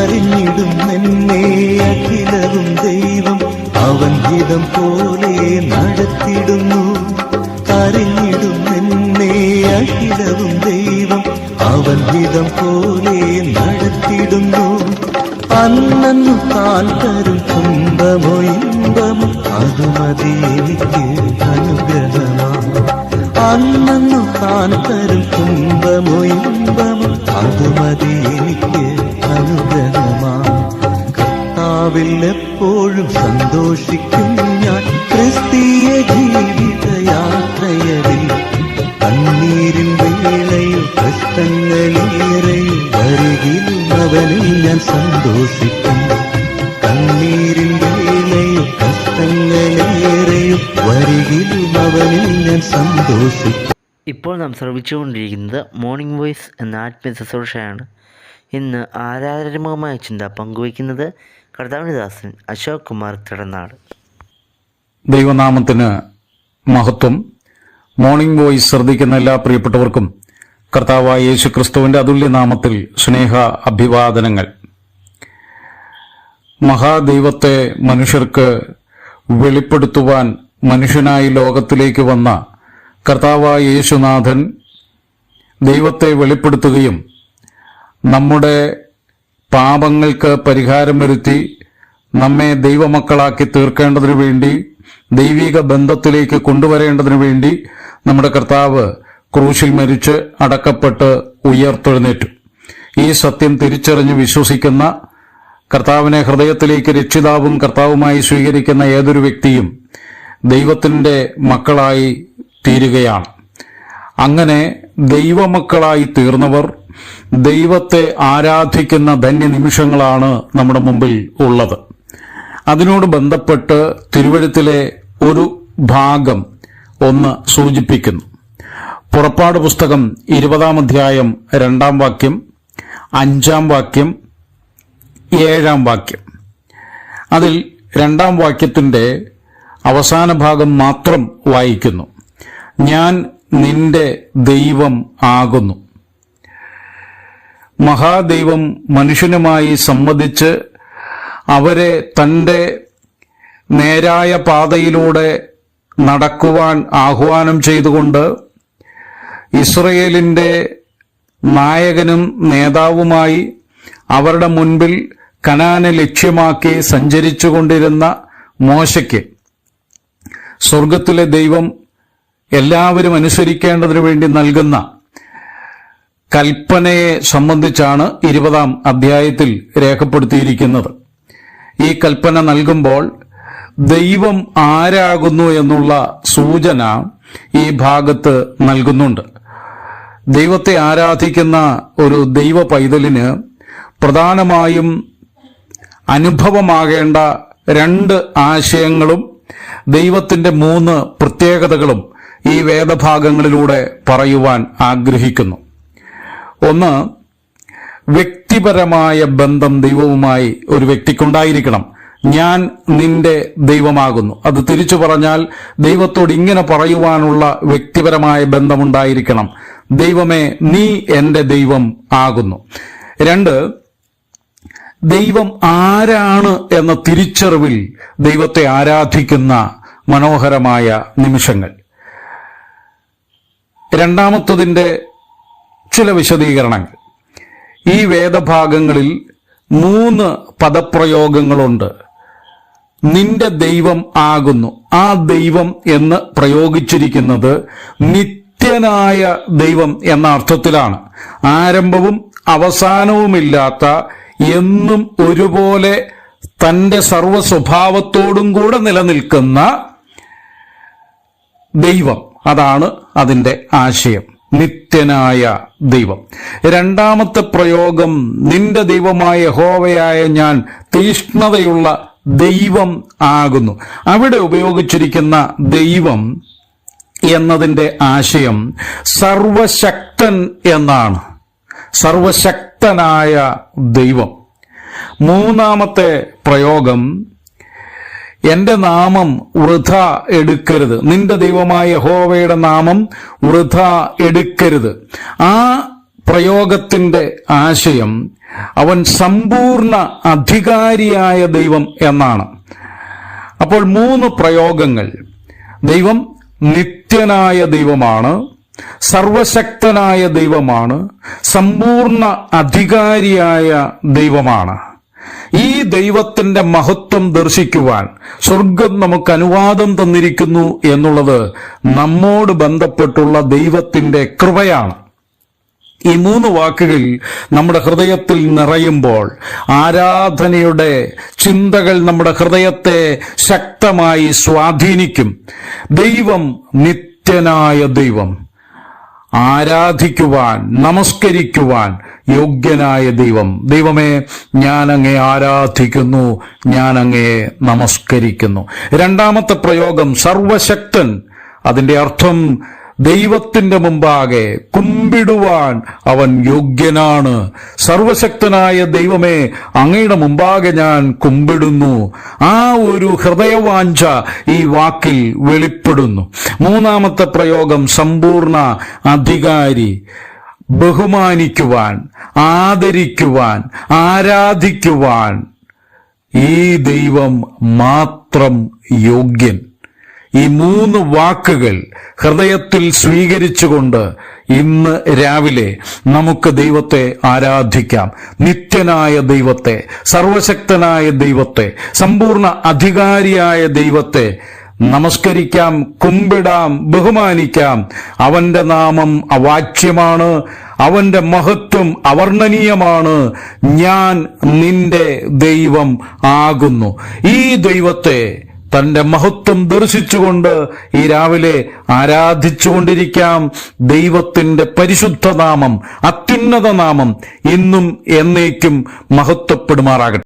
അറിഞ്ഞിടും എന്നെ അഖിലവും ദൈവം അവൻ ഹിതം പോലെ നടത്തിടുന്നു. അറിഞ്ഞിടും എന്നെ അഖിലവും ദൈവം അവൻ ഹിതം പോലെ നടത്തിടുന്നു. അന്നു താൻ തരും തുമ്പമോ ഇമ്പമോ അതു മതി എനിക്ക് അനുഗ്രഹമാ. അന്നു താൻ തരും തുമ്പമോ ഇമ്പമോ അതു മതി എനിക്ക് അനുഗ്രഹമാ. കർത്താവിൽ എപ്പോഴും സന്തോഷിക്കും ഞാൻ ക്രിസ്തീയ ജീവിതയാത്രയതിൽ. കണ്ണീരിൻ വേളയോ കഷ്ടങ്ങളേറെയോ വരികിലും അവനിൽ ഞാൻ സന്തോഷിക്കും. കണ്ണീരിൻ വേളയോ കഷ്ടങ്ങളേറെയോ വരികിലും അവനിൽ ഞാൻ സന്തോഷിക്കും. ഇപ്പോൾ നാം ശ്രമിച്ചുകൊണ്ടിരിക്കുന്നത് മോർണിംഗ് വോയിസ് എന്ന ആത്മീയ ശുശ്രൂഷയാണ്. ഇന്ന് ആരാധനാത്മകമായ ചിന്ത പങ്കുവയ്ക്കുന്നത് കർത്താവിന്റെ ദാസൻ അശോക് കുമാർ തിടനാട്. ദൈവനാമത്തിന് മഹത്വം. മോർണിംഗ് വോയിസ് ശ്രദ്ധിക്കുന്ന എല്ലാ പ്രിയപ്പെട്ടവർക്കും കർത്താവായ യേശു ക്രിസ്തുവിന്റെ അതുല്യനാമത്തിൽ സ്നേഹ അഭിവാദനങ്ങൾ. മഹാദൈവത്തെ മനുഷ്യർക്ക് വെളിപ്പെടുത്തുവാൻ മനുഷ്യനായി ലോകത്തിലേക്ക് വന്ന കർത്താവായ യേശുനാഥൻ ദൈവത്തെ വെളിപ്പെടുത്തുകയും നമ്മുടെ പാപങ്ങൾക്ക് പരിഹാരം വരുത്തി നമ്മെ ദൈവമക്കളാക്കി തീർക്കേണ്ടതിനു വേണ്ടി, ദൈവിക ബന്ധത്തിലേക്ക് കൊണ്ടുവരേണ്ടതിനു വേണ്ടി നമ്മുടെ കർത്താവ് ക്രൂശിൽ മരിച്ച് അടക്കപ്പെട്ട് ഉയർത്തെഴുന്നേറ്റു. ഈ സത്യം തിരിച്ചറിഞ്ഞ് വിശ്വസിക്കുന്ന, കർത്താവിനെ ഹൃദയത്തിലേക്ക് രക്ഷിതാവും കർത്താവുമായി സ്വീകരിക്കുന്ന ഏതൊരു വ്യക്തിയും ദൈവത്തിന്റെ മക്കളായി തീരുകയാണ്. അങ്ങനെ ദൈവമക്കളായി തീർന്നവർ ദൈവത്തെ ആരാധിക്കുന്ന ധന്യ നിമിഷങ്ങളാണ് നമ്മുടെ മുമ്പിൽ ഉള്ളത്. അതിനോട് ബന്ധപ്പെട്ട് തിരുവെഴുത്തിലെ ഒരു ഭാഗം ഒന്ന് സൂചിപ്പിക്കുന്നു. പുറപ്പാട് പുസ്തകം 20-ാം അധ്യായം 2-ാം വാക്യം, 5-ാം വാക്യം, 7-ാം വാക്യം. അതിൽ 2-ാം വാക്യത്തിന്റെ അവസാന ഭാഗം മാത്രം വായിക്കുന്നു. ഞാൻ നിന്റെ ദൈവം ആകുന്നു. മഹാദൈവം മനുഷ്യനുമായി സംവദിച്ച് അവരെ തന്റെ നേരായ പാതയിലൂടെ നടക്കുവാൻ ആഹ്വാനം ചെയ്തുകൊണ്ട് ഇസ്രയേലിന്റെ നായകനും നേതാവുമായി അവരുടെ മുൻപിൽ കനാനെ ലക്ഷ്യമാക്കി സഞ്ചരിച്ചുകൊണ്ടിരുന്ന മോശയ്ക്ക് സ്വർഗത്തിലെ ദൈവം എല്ലാവരും അനുസരിക്കേണ്ടതിനു വേണ്ടി നൽകുന്ന കൽപ്പനയെ സംബന്ധിച്ചാണ് 20-ാം അധ്യായത്തിൽ രേഖപ്പെടുത്തിയിരിക്കുന്നത്. ഈ കൽപ്പന നൽകുമ്പോൾ ദൈവം ആരാകുന്നു എന്നുള്ള സൂചന ഈ ഭാഗത്ത് നൽകുന്നുണ്ട്. ദൈവത്തെ ആരാധിക്കുന്ന ഒരു ദൈവ പൈതലിന് പ്രധാനമായും അനുഭവമാകേണ്ട 2 ആശയങ്ങളും ദൈവത്തിന്റെ 3 പ്രത്യേകതകളും ഈ വേദഭാഗങ്ങളിലൂടെ പറയുവാൻ ആഗ്രഹിക്കുന്നു. ഒന്ന്, വ്യക്തിപരമായ ബന്ധം ദൈവവുമായി ഒരു വ്യക്തിക്കുണ്ടായിരിക്കണം. ഞാൻ നിന്റെ ദൈവമാകുന്നു. അത് തിരിച്ചു പറഞ്ഞാൽ ദൈവത്തോട് ഇങ്ങനെ പറയുവാനുള്ള വ്യക്തിപരമായ ബന്ധമുണ്ടായിരിക്കണം. ദൈവമേ, നീ എന്റെ ദൈവം ആകുന്നു. 2, ദൈവം ആരാണ് എന്ന തിരിച്ചറിവിൽ ദൈവത്തെ ആരാധിക്കുന്ന മനോഹരമായ നിമിഷങ്ങൾ. രണ്ടാമത്തതിന്റെ ചില വിശദീകരണങ്ങൾ. ഈ വേദഭാഗങ്ങളിൽ 3 പദപ്രയോഗങ്ങളുണ്ട്. നിന്റെ ദൈവം ആകുന്നു. ആ ദൈവം എന്ന് പ്രയോഗിച്ചിരിക്കുന്നത് നിത്യനായ ദൈവം എന്ന അർത്ഥത്തിലാണ്. ആരംഭവും അവസാനവുമില്ലാത്ത, എന്നും ഒരുപോലെ തന്റെ സർവ്വ സ്വഭാവത്തോടും കൂടെ നിലനിൽക്കുന്ന ദൈവം. അതാണ് അതിന്റെ ആശയം, നിത്യനായ ദൈവം. രണ്ടാമത്തെ പ്രയോഗം, നിന്റെ ദൈവമായ യഹോവയായ ഞാൻ തീഷ്ണതയുള്ള ദൈവം ആകുന്നു. അവിടെ ഉപയോഗിച്ചിരിക്കുന്ന ദൈവം എന്നതിന്റെ ആശയം സർവശക്തൻ എന്നാണ്. സർവശക്തനായ ദൈവം. മൂന്നാമത്തെ പ്രയോഗം, എന്റെ നാമം വൃഥ എടുക്കരുത്. നിന്റെ ദൈവമായ യഹോവയുടെ നാമം വൃഥ എടുക്കരുത്. ആ പ്രയോഗത്തിന്റെ ആശയം അവൻ സമ്പൂർണ്ണ അധികാരിയായ ദൈവം എന്നാണ്. അപ്പോൾ 3 പ്രയോഗങ്ങൾ. ദൈവം നിത്യനായ ദൈവമാണ്, സർവശക്തനായ ദൈവമാണ്, സമ്പൂർണ്ണ അധികാരിയായ ദൈവമാണ്. ഈ ദൈവത്തിന്റെ മഹത്വം ദർശിക്കുവാൻ സ്വർഗം നമുക്ക് അനുവാദം തന്നിരിക്കുന്നു എന്നുള്ളത് നമ്മോട് ബന്ധപ്പെട്ടുള്ള ദൈവത്തിന്റെ കൃപയാണ്. ഈ 3 വാക്കുകൾ നമ്മുടെ ഹൃദയത്തിൽ നിറയുമ്പോൾ ആരാധനയുടെ ചിന്തകൾ നമ്മുടെ ഹൃദയത്തെ ശക്തമായി സ്വാധീനിക്കും. ദൈവം നിത്യനായ ദൈവം, ആരാധിക്കുവാൻ നമസ്കരിക്കുവാൻ യോഗ്യനായ ദൈവം. ദൈവമേ, ഞാൻ അങ്ങയെ ആരാധിക്കുന്നു, ഞാൻ അങ്ങയെ നമസ്കരിക്കുന്നു. 2ാമത്തെ പ്രയോഗം സർവശക്തൻ. അതിന്റെ അർത്ഥം ദൈവത്തിന്റെ മുമ്പാകെ കുമ്പിടുവാൻ അവൻ യോഗ്യനാണ്. സർവശക്തനായ ദൈവമേ, അങ്ങയുടെ മുമ്പാകെ ഞാൻ കുമ്പിടുന്നു. ആ ഒരു ഹൃദയവാഞ്ച ഈ വാക്കിൽ വെളിപ്പെടുന്നു. 3ാമത്തെ പ്രയോഗം സമ്പൂർണ്ണ അധികാരി. ബഹുമാനിക്കുവാൻ, ആദരിക്കുവാൻ, ആരാധിക്കുവാൻ ഈ ദൈവം മാത്രം യോഗ്യൻ. ഈ 3 വാക്കുകൾ ഹൃദയത്തിൽ സ്വീകരിച്ചുകൊണ്ട് ഇന്ന് രാവിലെ നമുക്ക് ദൈവത്തെ ആരാധിക്കാം. നിത്യനായ ദൈവത്തെ, സർവശക്തനായ ദൈവത്തെ, സമ്പൂർണ്ണ അധികാരിയായ ദൈവത്തെ നമസ്കരിക്കാം, കുമ്പിടാം, ബഹുമാനിക്കാം. അവന്റെ നാമം അവാച്യമാണ്, അവന്റെ മഹത്വം അവർണ്ണനീയമാണ്. ഞാൻ നിന്റെ ദൈവം ആകുന്നു. ഈ ദൈവത്തെ തന്റെ മഹത്വം ദർശിച്ചുകൊണ്ട് ഈ രാവിലെ ആരാധിച്ചുകൊണ്ടിരിക്കാം. ദൈവത്തിന്റെ പരിശുദ്ധ നാമം, അത്യുന്നത നാമം ഇന്നും എന്നേക്കും മഹത്വപ്പെടുമാറാകട്ടെ.